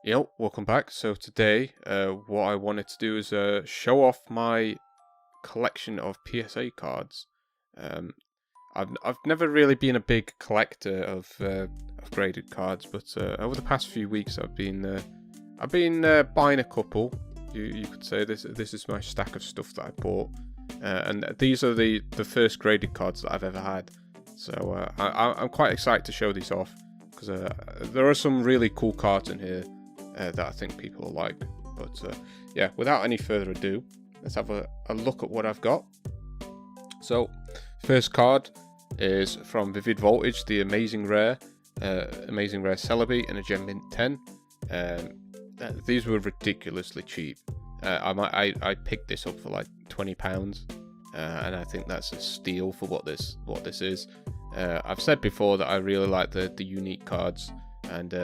Yo, welcome back. So today, what I wanted to do is show off my collection of PSA cards. Um, I've never really been a big collector of graded cards, but over the past few weeks I've been buying a couple. You could say this is my stack of stuff that I bought, and these are the first graded cards that I've ever had. So I'm quite excited to show these off because there are some really cool cards in here. That I think people will like. But yeah, without any further ado, let's have a look at what I've got. So, first card is from Vivid Voltage, the Amazing Rare Celebi in a Gem Mint 10. These were ridiculously cheap. I picked this up for like £20, and I think that's a steal for what this is. I've said before that I really like the unique cards, and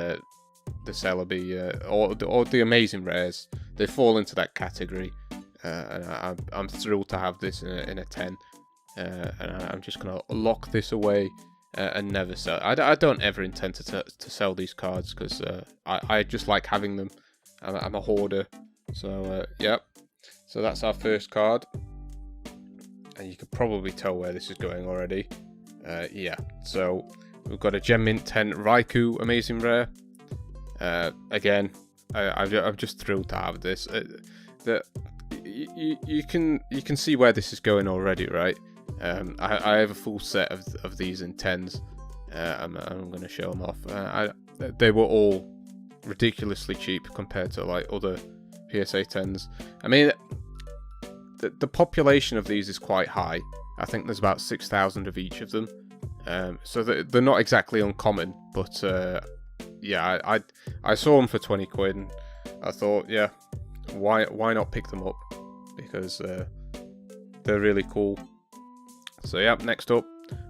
the Celebi or the Amazing Rares, they fall into that category, and I'm thrilled to have this in a 10, and I'm just gonna lock this away and never sell. I don't ever intend to sell these cards because I just like having them. I'm a hoarder, so yep. So that's our first card, and you could probably tell where this is going already. Yeah, so we've got a Gem Mint 10 Raikou Amazing Rare. Again, I'm just thrilled to have this. You can see where this is going already, right? I have a full set of these in 10s. I'm going to show them off. They were all ridiculously cheap compared to like other PSA 10s. I mean, the population of these is quite high. I think there's about 6,000 of each of them. So they're not exactly uncommon, but yeah, I saw them for 20 quid, and I thought, yeah, why not pick them up, because they're really cool. So yeah, next up,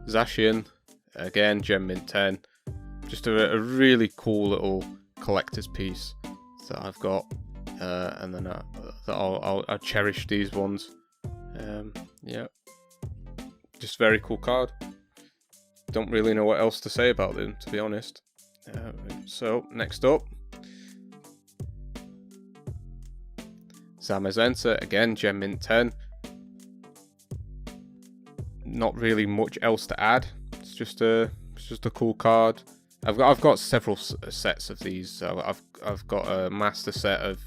Zacian, again Gem Mint 10, just a really cool little collector's piece that I've got, and then I'll cherish these ones. Yeah, just very cool card. Don't really know what else to say about them, to be honest. So next up, Zamazenta, again Gem Mint 10. Not really much else to add. It's just a cool card. I've got several sets of these. So I've got a master set of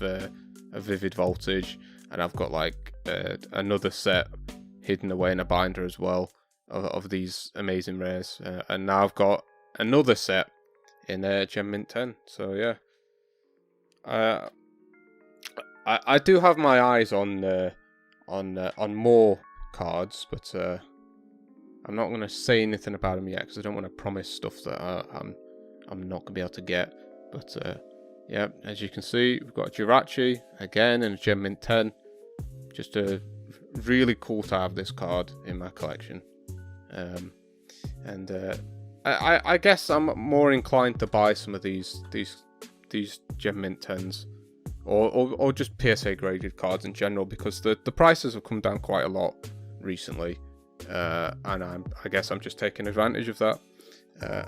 Vivid Voltage, and I've got like another set hidden away in a binder as well of these Amazing Rares, and now I've got another set in Gem Mint 10. So yeah, I do have my eyes on more cards, but I'm not going to say anything about them yet because I don't want to promise stuff that I'm not going to be able to get. But yeah, as you can see, we've got Jun'ichi again in a Gem Mint 10. Just really cool to have this card in my collection, and I guess I'm more inclined to buy some of these Gem Mint 10s or just PSA graded cards in general, because the prices have come down quite a lot recently, and I guess I'm just taking advantage of that.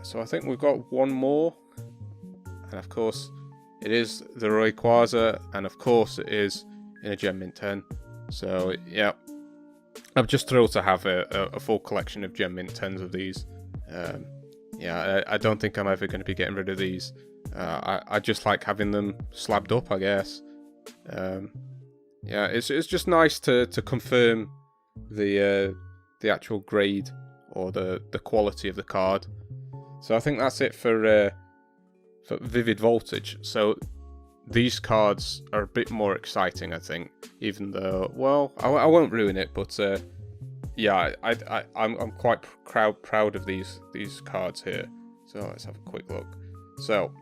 So I think we've got one more, and of course it is the Rayquaza, and of course it is in a Gem Mint 10. So yeah, I'm just thrilled to have a full collection of Gem Mint 10s of these. Yeah, I don't think I'm ever going to be getting rid of these. I just like having them slabbed up, I guess. Yeah, it's just nice to confirm the actual grade or the quality of the card. So I think that's it for Vivid Voltage. So these cards are a bit more exciting, I think, even though, well, I won't ruin it, but yeah, I'm quite proud of these cards here. So let's have a quick look. So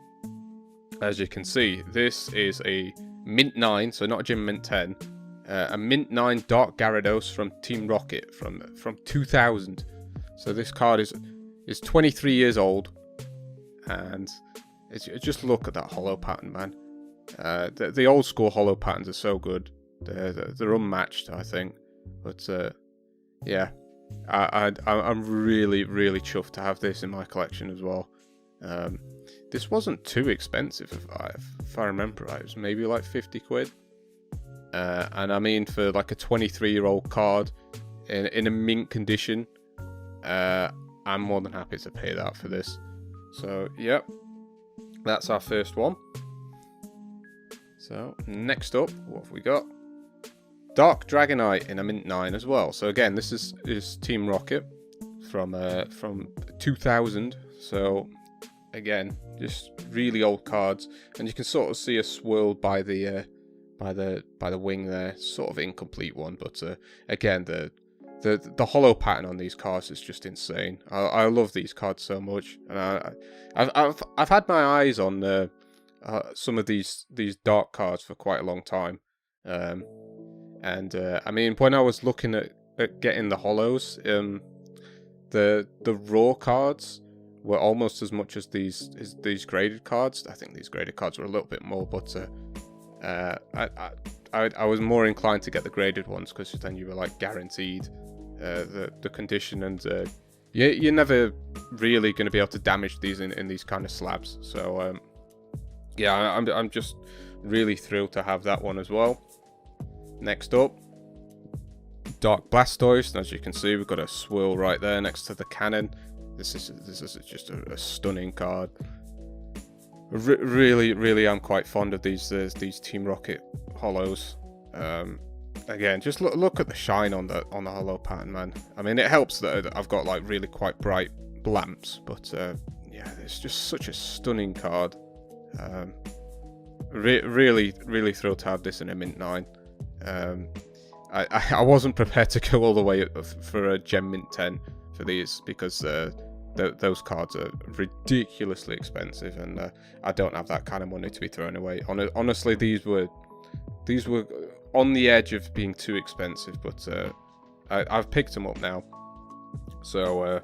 as you can see, this is a Mint 9, so not a Gem Mint 10, a Mint 9 Dark Gyarados from Team Rocket from 2000. So this card is 23 years old, and just look at that holo pattern, man. The old school holo patterns are so good. They're unmatched, I think. But yeah, I'm really chuffed to have this in my collection as well. this wasn't too expensive if I remember right. It was maybe like 50 quid. And I mean, for like a 23-year-old card in a mint condition, I'm more than happy to pay that for this. So, yep, that's our first one. So, next up, what have we got? Dark Dragonite in a mint 9 as well. So again, this is Team Rocket from 2000. So again, just really old cards, and you can sort of see a swirl by the wing there, sort of incomplete one, but again, the holo pattern on these cards is just insane. I love these cards so much, and I've had my eyes on some of these dark cards for quite a long time. I mean, when I was looking at getting the holos, the raw cards were almost as much as these graded cards. I think these graded cards were a little bit more, but I was more inclined to get the graded ones, because then you were like guaranteed the condition, and you're never really going to be able to damage these in these kind of slabs. So yeah, I'm just really thrilled to have that one as well. Next up, Dark Blastoise, and as you can see, we've got a swirl right there next to the cannon. This is just a stunning card. Really, I'm quite fond of these Team Rocket holos. Again, just look at the shine on the holo pattern, man. I mean, it helps that I've got like really quite bright lamps, but yeah, it's just such a stunning card. Really thrilled to have this in a mint 9. I wasn't prepared to go all the way for a gem mint 10 for these, because those cards are ridiculously expensive, and I don't have that kind of money to be thrown away. Honestly, these were on the edge of being too expensive, but I've picked them up now. So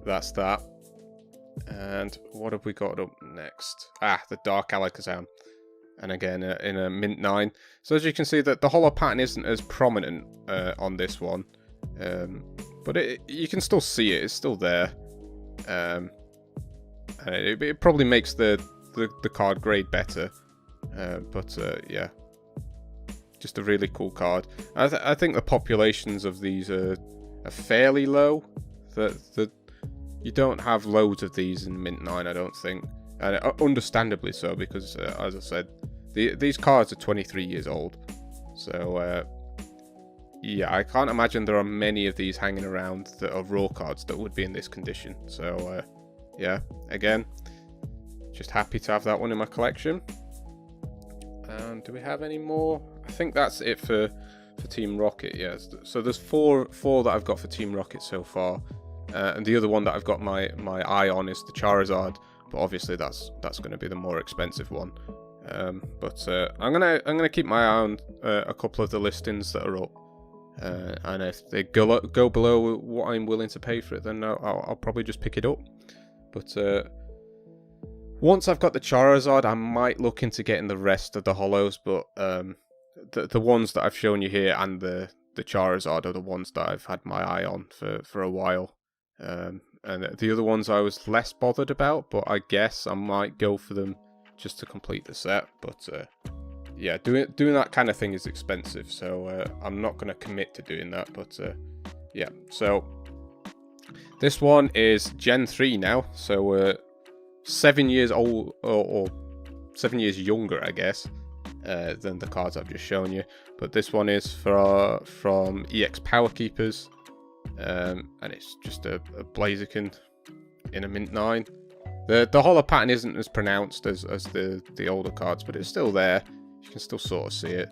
that's that. And what have we got up next? The Dark Alakazam. And again, in a mint 9. So as you can see, that the holo pattern isn't as prominent on this one, but you can still see it. It's still there, and it probably makes the card grade better. But yeah, just a really cool card. I think the populations of these are fairly low. That you don't have loads of these in mint 9, I don't think. And understandably so, because as I said, these cards are 23 years old. So yeah, I can't imagine there are many of these hanging around that are raw cards that would be in this condition. So yeah, again, just happy to have that one in my collection. And do we have any more? I think that's it for Team Rocket. Yes. So there's four that I've got for Team Rocket so far, and the other one that I've got my eye on is the Charizard. But obviously that's going to be the more expensive one. But I'm gonna keep my eye on a couple of the listings that are up, and if they go below what I'm willing to pay for it, then I'll probably just pick it up. But once I've got the Charizard, I might look into getting the rest of the holos. But the ones that I've shown you here and the Charizard are the ones that I've had my eye on for a while. And the other ones I was less bothered about, but I guess I might go for them just to complete the set. But yeah, doing that kind of thing is expensive, so I'm not going to commit to doing that. But yeah, so this one is Gen 3 now, so 7 years old, or 7 years younger, I guess, than the cards I've just shown you. But this one is from EX Power Keepers. And it's just a Blaziken in a mint 9. The holo pattern isn't as pronounced as the older cards, but it's still there. You can still sort of see it.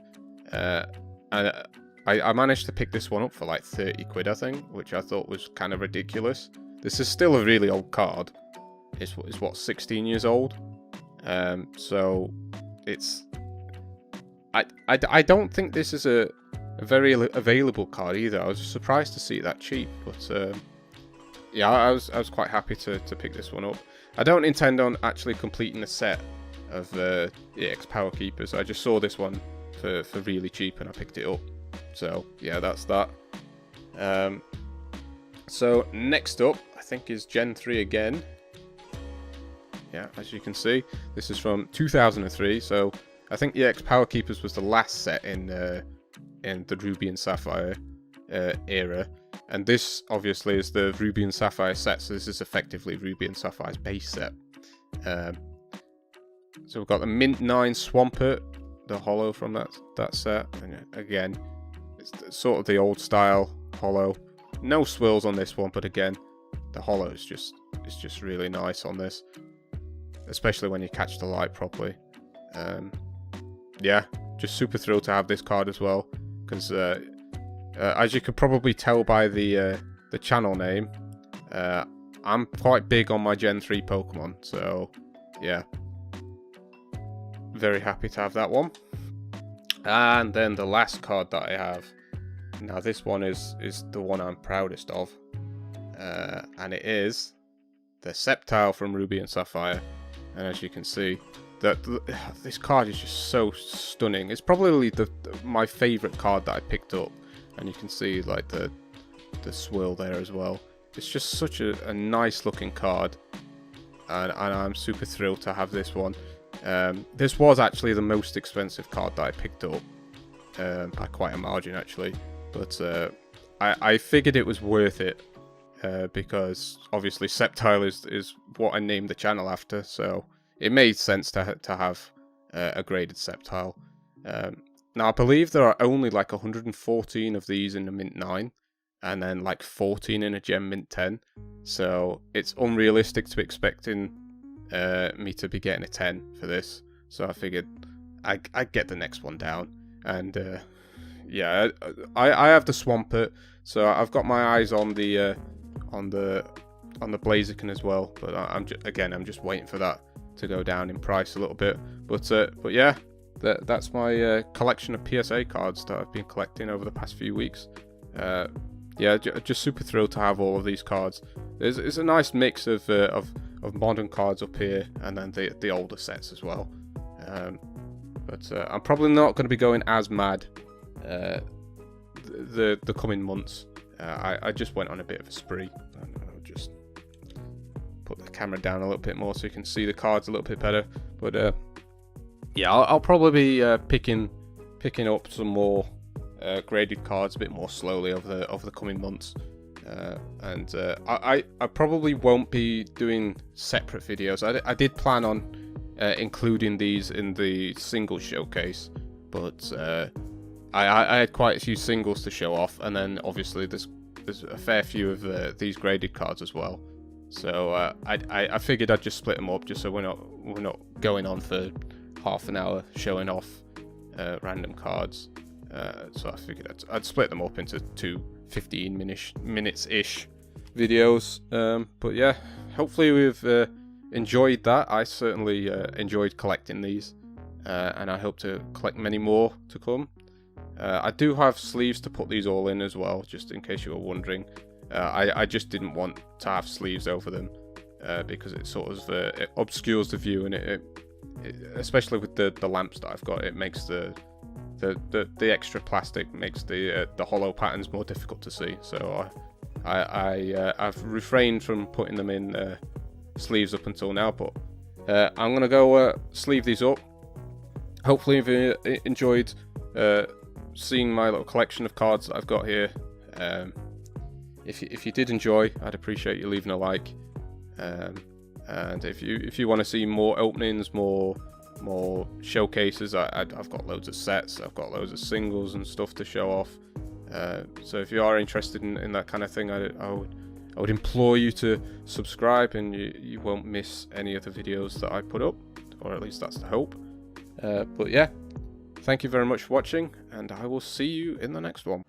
And I managed to pick this one up for like 30 quid, I think, which I thought was kind of ridiculous. This is still a really old card. It's what, 16 years old? So it's... I don't think this is a very available card either. I was surprised to see it that cheap, but yeah, I was quite happy to pick this one up. I don't intend on actually completing a set of EX Power Keepers. I just saw this one for really cheap and I picked it up. So yeah, that's that. So next up, I think, is Gen 3 again. Yeah, as you can see, this is from 2003. So I think EX Power Keepers was the last set in the Ruby and Sapphire era, and this obviously is the Ruby and Sapphire set. So this is effectively Ruby and Sapphire's base set. So we've got the Mint 9 Swampert, the holo from that set, and again, it's sort of the old style holo. No swirls on this one, but again, the holo is just really nice on this, especially when you catch the light properly. Yeah, just super thrilled to have this card as well, because as you could probably tell by the channel name, I'm quite big on my Gen 3 Pokemon, so yeah, very happy to have that one. And then the last card that I have, now this one is the one I'm proudest of, and it is the Sceptile from Ruby and Sapphire. And as you can see, this card is just so stunning. It's probably my favourite card that I picked up, and you can see like the swirl there as well. It's just such a nice looking card, and I'm super thrilled to have this one. This was actually the most expensive card that I picked up, by quite a margin actually, but I figured it was worth it, because obviously Sceptile is what I named the channel after, so it made sense to have a graded Sceptile. Now I believe there are only like 114 of these in the Mint 9, and then like 14 in a Gem Mint 10, so it's unrealistic to be expecting me to be getting a 10 for this. So I figured I'd get the next one down, and yeah, I have the Swampert, so I've got my eyes on the Blaziken as well, but I'm just waiting for that to go down in price a little bit. But yeah, that's my collection of PSA cards that I've been collecting over the past few weeks. Yeah, just super thrilled to have all of these cards. It's a nice mix of modern cards up here, and then the older sets as well. But I'm probably not going to be going as mad the coming months. I just went on a bit of a spree. I'll just put the camera down a little bit more so you can see the cards a little bit better. But yeah, I'll probably be picking up some more graded cards a bit more slowly over the coming months. And I probably won't be doing separate videos. I did plan on including these in the single showcase, but I had quite a few singles to show off, and then obviously there's a fair few of these graded cards as well. So I figured I'd just split them up, just so we're not going on for half an hour showing off random cards. So I figured I'd split them up into two 15-minutes-ish videos. But yeah, hopefully we've enjoyed that. I certainly enjoyed collecting these, and I hope to collect many more to come. I do have sleeves to put these all in as well, just in case you were wondering. I just didn't want to have sleeves over them, because it sort of it obscures the view, and it especially with the lamps that I've got, it makes the extra plastic makes the hollow patterns more difficult to see. So I've refrained from putting them in sleeves up until now, but I'm gonna go sleeve these up. Hopefully you've enjoyed seeing my little collection of cards that I've got here. If you did enjoy, I'd appreciate you leaving a like, and if you want to see more openings, more showcases, I've got loads of sets, I've got loads of singles and stuff to show off. So if you are interested in that kind of thing, I would implore you to subscribe, and you won't miss any of the videos that I put up, or at least that's the hope. But yeah, thank you very much for watching, and I will see you in the next one.